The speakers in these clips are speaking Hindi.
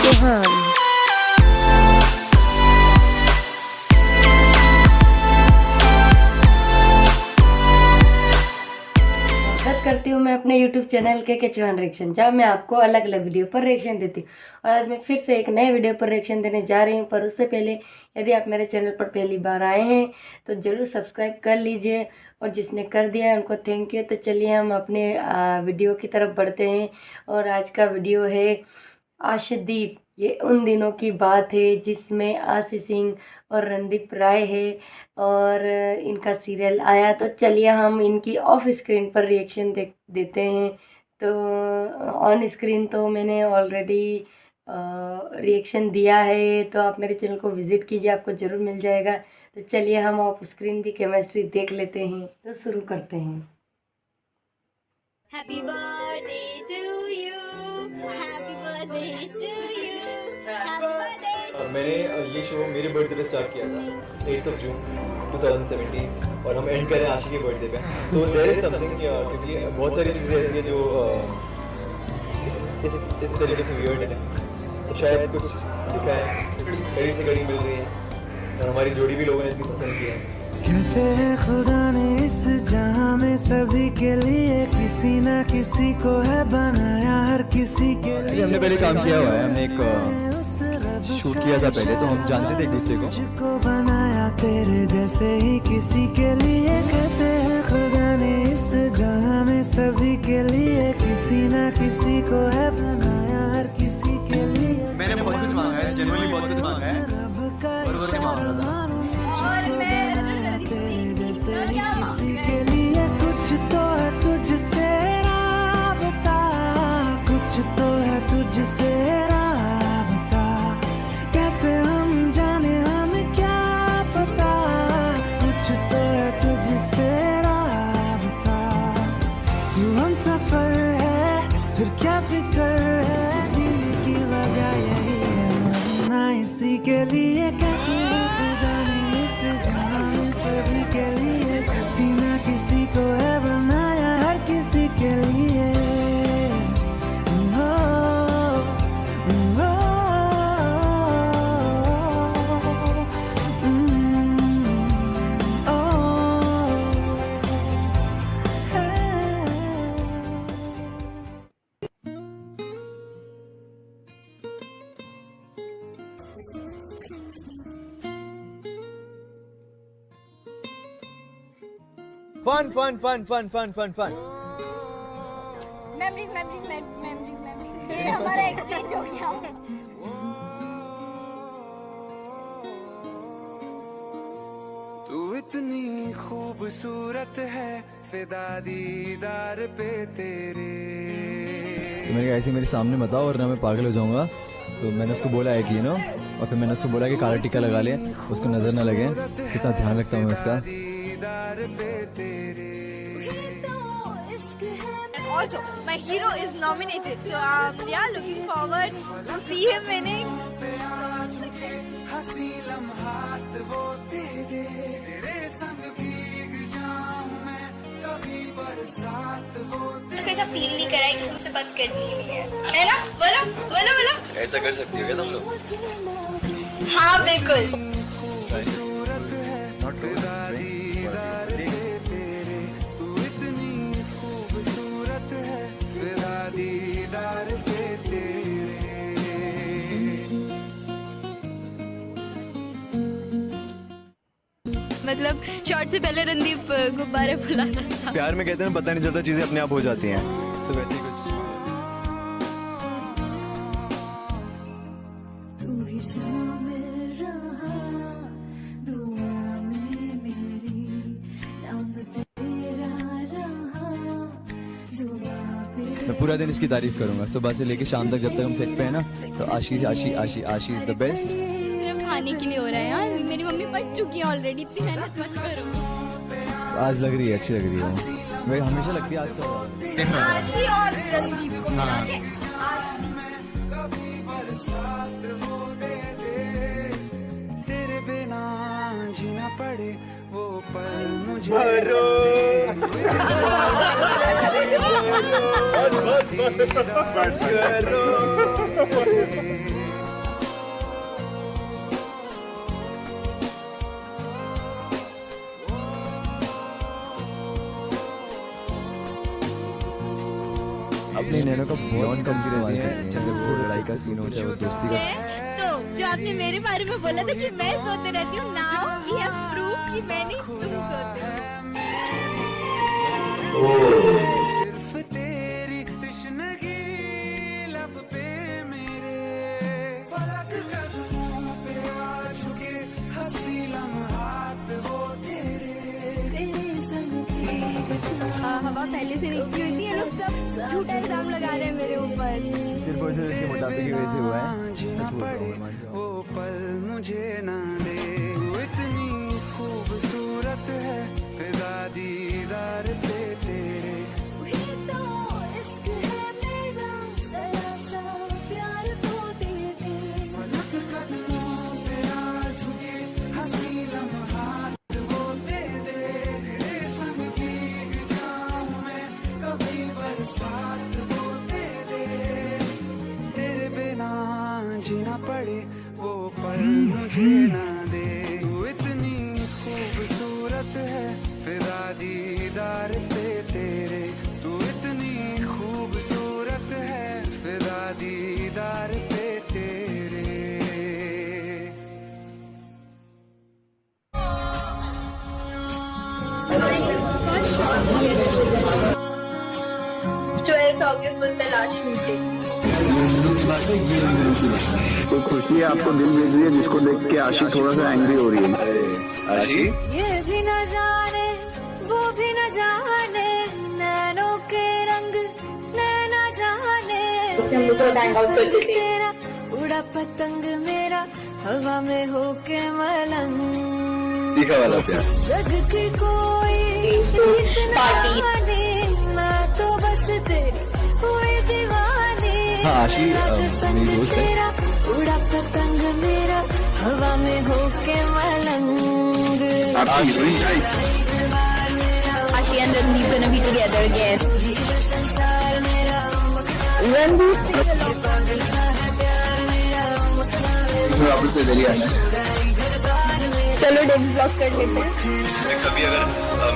चौहान। करती हूँ मैं अपने YouTube चैनल के चौहान रिएक्शन, जहाँ मैं आपको अलग अलग वीडियो पर रिएक्शन देती हूँ। और आज मैं फिर से एक नए वीडियो पर रिएक्शन देने जा रही हूँ। पर उससे पहले यदि आप मेरे चैनल पर पहली बार आए हैं तो ज़रूर सब्सक्राइब कर लीजिए, और जिसने कर दिया है उनको थैंक यू। तो चलिए हम अपने वीडियो की तरफ बढ़ते हैं। और आज का वीडियो है आशादीप। ये उन दिनों की बात है जिसमें आशी सिंह और रणदीप राय है और इनका सीरियल आया। तो चलिए हम इनकी ऑफ स्क्रीन पर रिएक्शन देते हैं। तो ऑन स्क्रीन तो मैंने ऑलरेडी रिएक्शन दिया है, तो आप मेरे चैनल को विज़िट कीजिए, आपको ज़रूर मिल जाएगा। तो चलिए हम ऑफ स्क्रीन भी केमिस्ट्री देख लेते हैं। तो शुरू करते हैं। Happy birthday to you, happy birthday to you, happy birthday। मैंने ये शो मेरे बर्थडे पे स्टार्ट किया था 8 जून 2017, और हम एंड करें आशी के बर्थडे पे। तो देयर इज समथिंग, क्योंकि बहुत सारी चीज़ें ऐसी हैं जो इस तरीके से वियर्ड है, तो शायद कुछ लिखा है, कड़ी से कड़ी मिल रही है, और हमारी जोड़ी भी लोगों ने इतनी पसंद की है। कहते हैं खुदा ने इस जहां में सभी के लिए किसी ना किसी को है बनाया, हर किसी के लिए। हमने पहले काम किया हुआ है, हमने एक शूट किया था पहले, तो हम जानते थे एक दूसरे को बनाया तेरे जैसे ही किसी के लिए। कहते हैं खुदा ने इस जहां में सभी के लिए किसी ना किसी को है बनाया, हर किसी के लिए। मैंने बहुत कुछ मांगा है, जनरली बहुत कुछ मांगा है, बरोबर के मांगा था। और मैं किसी के लिए कुछ तो है तुझसे राबता, कुछ तो है तुझसे राबता, कैसे हम जाने हमें क्या पता, कुछ तो है तुझसे राबता। तू हम सफर है फिर क्या फिक्र है, जीने की वजह यही है, मरना इसी के लिए। कहते हैं खुदा ने इस जहां सभी के लिए किसी ना किसी को है बनाया, हर किसी के लिए। Fun fun fun fun fun fun fun memories memories memories memories, ये हमारा एक्सचेंज हो गया। तू इतनी खूबसूरत है, फिदा दीदार पे तेरे। तो मैंने कहा ऐसे मेरे सामने बताओ वरना मैं पागल हो जाऊंगा। तो मैंने उसको बोला है कि और फिर मैंने उसको बोला कि काला टिक्का लगा ले, उसको नजर ना लगे। कितना ध्यान रखता हूँ मैं इसका। Also, my hero is nominated, so yeah, looking forward to see him winning. हंसी लम्हात वो तेरे, तेरे संग भीग जाऊं मैं, कभी बरसात वो तेरे। इसको ऐसा फील नहीं करा है कि हमसे बात करनी नहीं है ना? बोलो बोलो बोलो। ऐसा कर सकती हो क्या तुम लोग? हाँ बिल्कुल। मतलब शॉट से पहले रणदीप गुब्बारे फुलाता था। प्यार में कहते हैं पता नहीं चलता, चीजें अपने आप हो जाती हैं, तो वैसे ही कुछ। मैं पूरा दिन इसकी तारीफ करूंगा, सुबह से लेके शाम तक, जब तक हम सेट पे है ना। तो आशी आशी आशी आशी इज द बेस्ट। खाने के लिए हो रहा है यार, मेरी मम्मी पढ़ चुकी है ऑलरेडी, इतनी मेहनत मत करो। आज लग रही है, अच्छी लग रही है, वही हमेशा लगती है। आज तो आशी और रणदीप को मिला के तेरे बिना जीना पड़े वो पल मुझे। अपनी नैनो का बहुत कम इस्तेमाल करते हैं, चाहे वो लड़ाई का सीन हो चाहे वो दोस्ती का। तो जो आपने मेरे बारे में बोला था कि मैं सोते रहती हूँ, नाउ वी हैव प्रूफ कि मैं नहीं, तुम सोते हो। सिर्फ तेरी तृष्णगी लब पे मेरे फलक कदमों पे आ झुके हंसी लम्हात वो तेरे संग की हवा पहले से निकली हुई थी, ये लोग सब झूठा इल्जाम लगा रहे हैं मेरे ऊपर। सिर्फ और सिर्फ इसके मोटापे की वजह से हुआ है। जीना सच बोल रहा हूँ, पड़े मैं मान जाऊँ। वो पल मुझे ना दे, तू इतनी खूबसूरत है फिदा दीदार पे तेरे। तो इश्क है मेरा जरा सा प्यार को दे दे। फलक कदमों पे आ झुके हंसी लम्हात वो दे दे, तेरे संग भीग जाऊं मैं कभी बरसात वो दे दे, तेरे बिना जीना पड़े वो पल मुझे ना दे, तू इतनी खूबसूरत है फिदा दीदार पे तेरे, तू इतनी खूबसूरत है फिदा दीदार पे तेरे। August was the last shooting. कोई खुशी है आपको दिल भेज रही है जिसको देख के आशी थोड़ा सा एंग्री हो रही है। आशी ये भी न जाने वो भी न जाने, नैनों के रंग नैना जाने, तेरा उड़ा पतंग मेरा हवा में होके मलंग, तीखा वाला प्यार। जग की कोई रीत ना जाने, मैं तो बस तेरी हुई दीवानी। हाँ, आशी, मेरी दोस्त है। तेरा उड़ा पतंग मेरा हवा में होके मलंग। Ashi and Randeep gonna be together again. वापस से दिल्ली आना। चलो डेली ब्लॉग कर लेते हैं। कभी अगर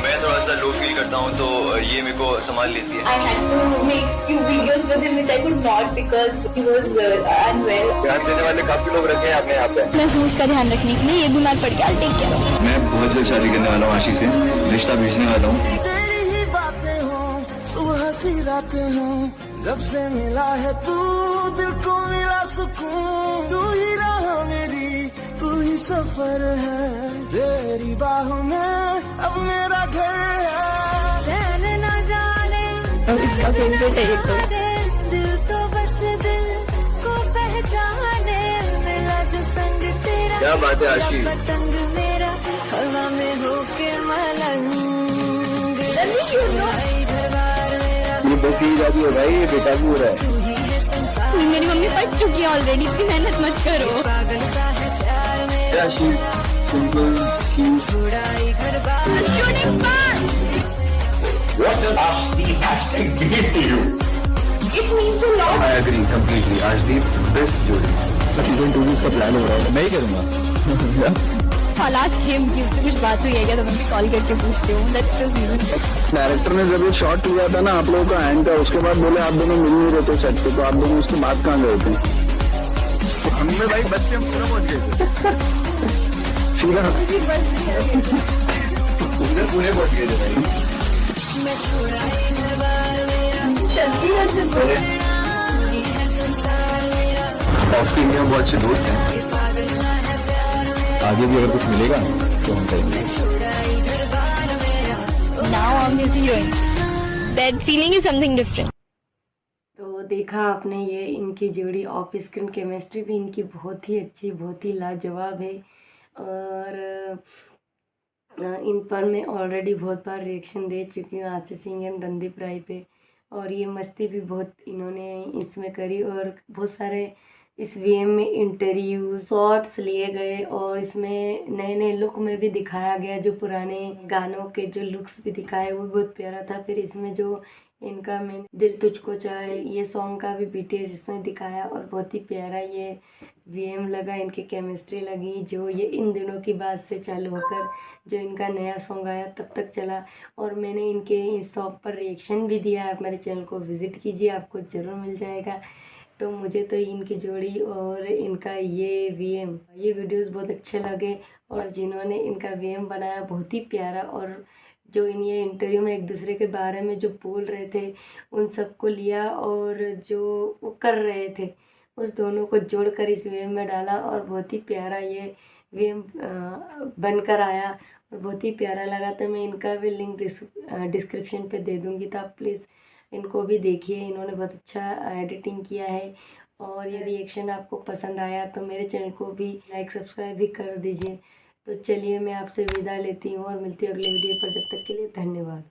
मैं थोड़ा सा लो फील करता हूँ तो ये मेरे को संभाल लेती है। I had to make few videos with him which I could not because he was unwell. ध्यान देने वाले काफी लोग रखे हैं आपने यहाँ पे। मैं हूँ उसका ध्यान रखने के लिए, ये बीमार पड़ गया, टेक केयर। मैं बहुत जल्द शादी करने वाला हूँ आशी से, रिश्ता भेजने वाला हूँ। तेरी ही बातें हो सुबह सी रातें हो, जब से मिला है तू दिल को मिला सुकून, तू ही राह मेरी तू ही सफर है, तेरी बाहों में अब मेरा घर है। चैन न जाने इसका फेवरेट है ये तो। दिल तो बस दिल को पहचाने, मिला जो संग तेरा। क्या बात है आशी। पतंग मेरा हवा में होके मलंग, घरबार मेरा ये बस यही जाती है भाई, ये बेटा भी हो रहा है। मेरी मम्मी पढ़ चुकी है ऑलरेडी, इतनी मेहनत मत करो। पागल सा है प्यार मेरा, शीज सिंपल शीज। छुड़ाई घरबार शूटिंग बंद। What does Ashdeep hashtag give to you? It means a lot. I agree completely. Ashdeep best जोड़ी। सीजन 2 का प्लान हो रहा है। मैं ही करूँगा। I'll ask him कि उससे कुछ बात हुई है क्या, तो मैं भी कॉल करके पूछती हूँ। Let's proceed. डायरेक्टर ने जब ये शॉट लिया था ना आप लोगों का एंड का, उसके बाद बोले आप दोनों मिल नहीं रहे थे सेट पे, तो आप दोनों उसके बाद कहाँ गए थे? तो हमने भाई बस से हम पूरा पहुंच गए थे सीधा पुणे पहुंच गए थे भाई। मैं छुड़ाई घरबार मेरा, चंडीगढ़ से बोले संसार मेरा, ऑस्टिन में हम बहुत अच्छे दोस्त हैं। पागल सा है प्यार मेरा, आगे भी अगर कुछ मिलेगा तो हम करेंगे। छुड़ाई घरबार मेरा। now I'm his heroine. That feeling is something different. तो देखा आपने ये इनकी जोड़ी, ऑफ स्क्रीन केमिस्ट्री भी इनकी बहुत ही अच्छी, बहुत ही लाजवाब है। और इन पर मैं ऑलरेडी बहुत बार रिएक्शन दे चुकी हूँ आशीष सिंह एंड रणदीप राय पे, और ये मस्ती भी बहुत इन्होंने इसमें करी, और बहुत सारे इस वीएम में इंटरव्यू शॉर्ट्स लिए गए, और इसमें नए नए लुक में भी दिखाया गया, जो पुराने गानों के जो लुक्स भी दिखाए वो बहुत प्यारा था। फिर इसमें जो इनका मैंने दिल तुझको चाहे ये सॉन्ग का भी BTS इसमें दिखाया और बहुत ही प्यारा ये VM लगा, इनकी केमिस्ट्री लगी। जो ये इन दिनों की बात से चालू होकर जो इनका नया सॉन्ग आया तब तक चला, और मैंने इनके इस सॉन्ग पर रिएक्शन भी दिया। आप मेरे चैनल को विज़िट कीजिए, आपको ज़रूर मिल जाएगा। तो मुझे तो इनकी जोड़ी और इनका ये VM ये वीडियोस बहुत अच्छे लगे, और जिन्होंने इनका VM बनाया बहुत ही प्यारा, और जो इन ये इंटरव्यू में एक दूसरे के बारे में जो बोल रहे थे उन सबको लिया और जो वो कर रहे थे उस दोनों को जोड़कर इस VM में डाला, और बहुत ही प्यारा ये VM बनकर आया और बहुत ही प्यारा लगा। तो मैं इनका भी लिंक डिस्क्रिप्शन पे दे दूँगी, तो आप प्लीज़ इनको भी देखिए। इन्होंने बहुत अच्छा एडिटिंग किया है, और ये रिएक्शन आपको पसंद आया तो मेरे चैनल को भी लाइक सब्सक्राइब भी कर दीजिए। तो चलिए मैं आपसे विदा लेती हूँ और मिलती हूँ अगले वीडियो पर। जब तक के लिए धन्यवाद।